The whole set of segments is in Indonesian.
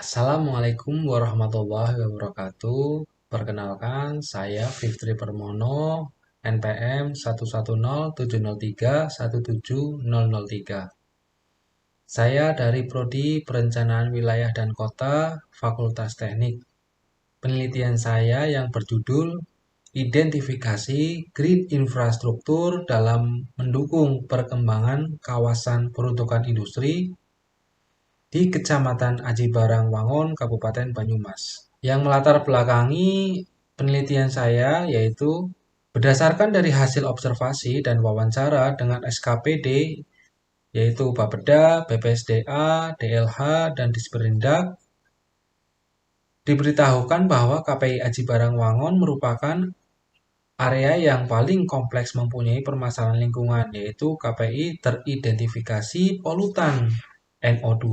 Assalamualaikum warahmatullahi wabarakatuh. Perkenalkan, saya Fitri Permono, NPM 11070317003. Saya dari Prodi Perencanaan Wilayah dan Kota, Fakultas Teknik. Penelitian saya yang berjudul Identifikasi Green Infrastruktur dalam mendukung perkembangan kawasan peruntukan industri di Kecamatan Aji Barang Wangun, Kabupaten Banyumas. Yang melatar belakangi penelitian saya yaitu berdasarkan dari hasil observasi dan wawancara dengan SKPD, yaitu Bapeda, BPSDA, DLH, dan Disperindak, diberitahukan bahwa KPI Aji Barang Wangun merupakan area yang paling kompleks mempunyai permasalahan lingkungan, yaitu KPI teridentifikasi polutan NO2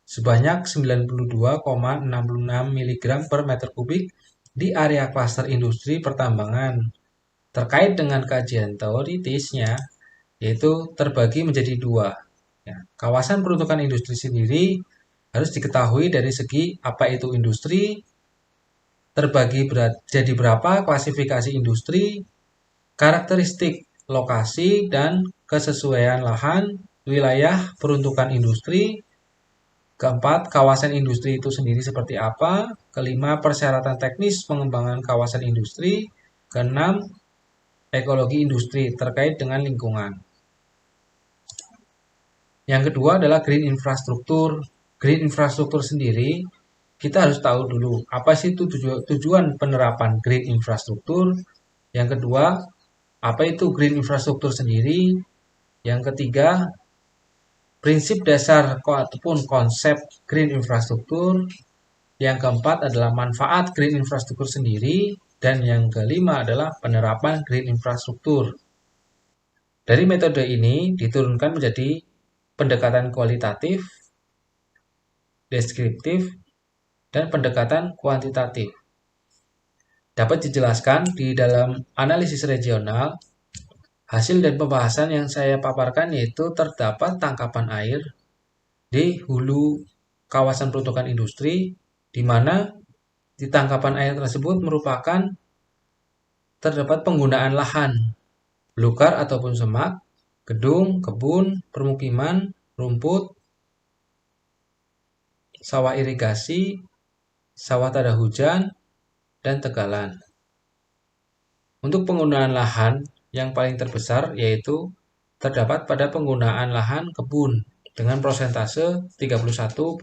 sebanyak 92,66 mg per meter kubik di area klaster industri pertambangan. Terkait dengan kajian teoritisnya, yaitu terbagi menjadi dua. Kawasan peruntukan industri sendiri harus diketahui dari segi apa itu industri, terbagi jadi berapa klasifikasi industri, karakteristik lokasi dan kesesuaian lahan, wilayah peruntukan industri. Keempat, kawasan industri itu sendiri seperti apa. Kelima, persyaratan teknis pengembangan kawasan industri. Keenam, ekologi industri terkait dengan lingkungan. Yang kedua adalah green infrastruktur. Green infrastruktur sendiri, kita harus tahu dulu apa sih itu tujuan penerapan green infrastruktur. Yang kedua, apa itu green infrastruktur sendiri. Yang ketiga, prinsip dasar ataupun konsep green infrastruktur. Yang keempat adalah manfaat green infrastruktur sendiri. Dan yang kelima adalah penerapan green infrastruktur. Dari metode ini diturunkan menjadi pendekatan kualitatif, deskriptif, dan pendekatan kuantitatif. Dapat dijelaskan di dalam analisis regional. Hasil dan pembahasan yang saya paparkan yaitu terdapat tangkapan air di hulu kawasan peruntukan industri, di mana di tangkapan air tersebut merupakan terdapat penggunaan lahan, belukar ataupun semak, gedung, kebun, permukiman, rumput, sawah irigasi, sawah tada hujan, dan tegalan. Untuk penggunaan lahan yang paling terbesar yaitu terdapat pada penggunaan lahan kebun dengan prosentase 31,57.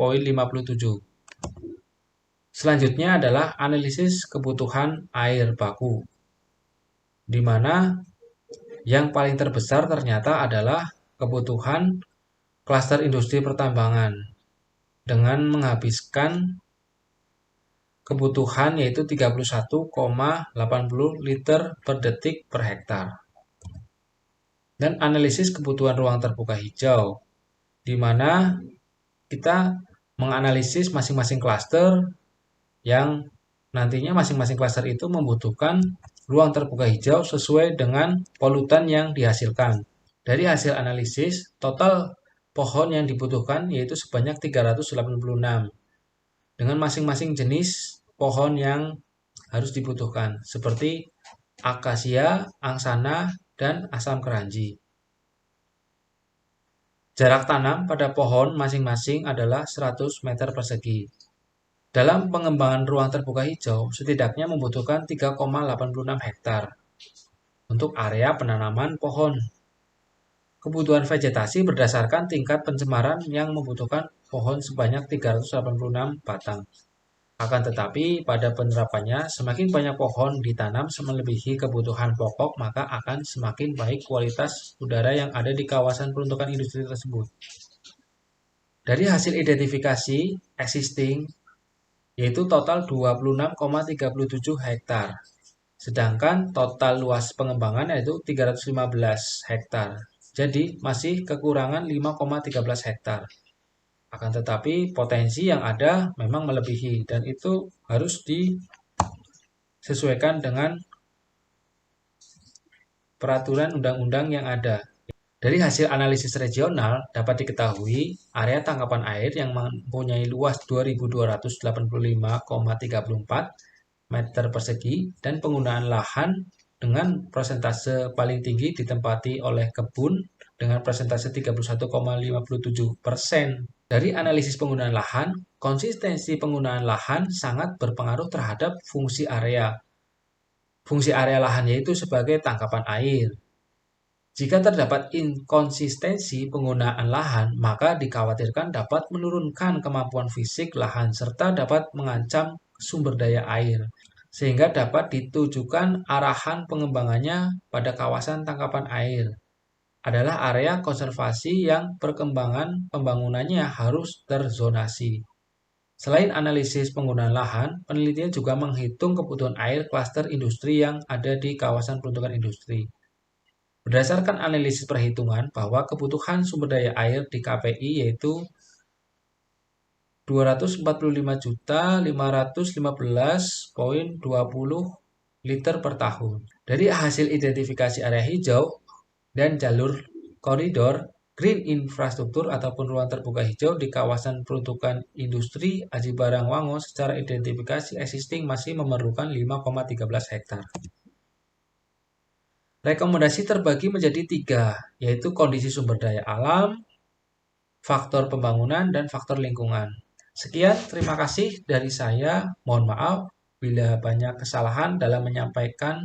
Selanjutnya adalah analisis kebutuhan air baku, di mana yang paling terbesar ternyata adalah kebutuhan klaster industri pertambangan dengan menghabiskan kebutuhan yaitu 31,80 liter per detik per hektar. Dan analisis kebutuhan ruang terbuka hijau, di mana kita menganalisis masing-masing klaster yang nantinya masing-masing klaster itu membutuhkan ruang terbuka hijau sesuai dengan polutan yang dihasilkan. Dari hasil analisis, total pohon yang dibutuhkan yaitu sebanyak 386, dengan masing-masing jenis pohon yang harus dibutuhkan, seperti akasia, angsana, dan asam keranji. Jarak tanam pada pohon masing-masing adalah 100 meter persegi. Dalam pengembangan ruang terbuka hijau, setidaknya membutuhkan 3,86 hektar untuk area penanaman pohon. Kebutuhan vegetasi berdasarkan tingkat pencemaran yang membutuhkan pohon sebanyak 386 batang. Akan tetapi, pada penerapannya, semakin banyak pohon ditanam melebihi kebutuhan pokok, maka akan semakin baik kualitas udara yang ada di kawasan peruntukan industri tersebut. Dari hasil identifikasi existing yaitu total 26,37 hektar. Sedangkan total luas pengembangan yaitu 315 hektar. Jadi masih kekurangan 5,13 hektar. Akan tetapi potensi yang ada memang melebihi dan itu harus disesuaikan dengan peraturan undang-undang yang ada. Dari hasil analisis regional dapat diketahui area tangkapan air yang mempunyai luas 2.285,34 meter persegi dan penggunaan lahan dengan persentase paling tinggi ditempati oleh kebun dengan persentase 31,57%. Dari analisis penggunaan lahan, konsistensi penggunaan lahan sangat berpengaruh terhadap fungsi area. Fungsi area lahan yaitu sebagai tangkapan air. Jika terdapat inkonsistensi penggunaan lahan, maka dikhawatirkan dapat menurunkan kemampuan fisik lahan serta dapat mengancam sumber daya air, sehingga dapat ditujukan arahan pengembangannya pada kawasan tangkapan air. Adalah area konservasi yang perkembangan pembangunannya harus terzonasi. Selain analisis penggunaan lahan, penelitian juga menghitung kebutuhan air klaster industri yang ada di kawasan peruntukan industri. Berdasarkan analisis perhitungan bahwa kebutuhan sumber daya air di KPI yaitu 245.515,20 liter per tahun. Dari hasil identifikasi area hijau dan jalur koridor green infrastruktur ataupun ruang terbuka hijau di kawasan peruntukan industri Aji Barang Wangon secara identifikasi existing masih memerlukan 5,13 hektar. Rekomendasi terbagi menjadi 3, yaitu kondisi sumber daya alam, faktor pembangunan, dan faktor lingkungan. Sekian, terima kasih dari saya. Mohon maaf bila banyak kesalahan dalam menyampaikan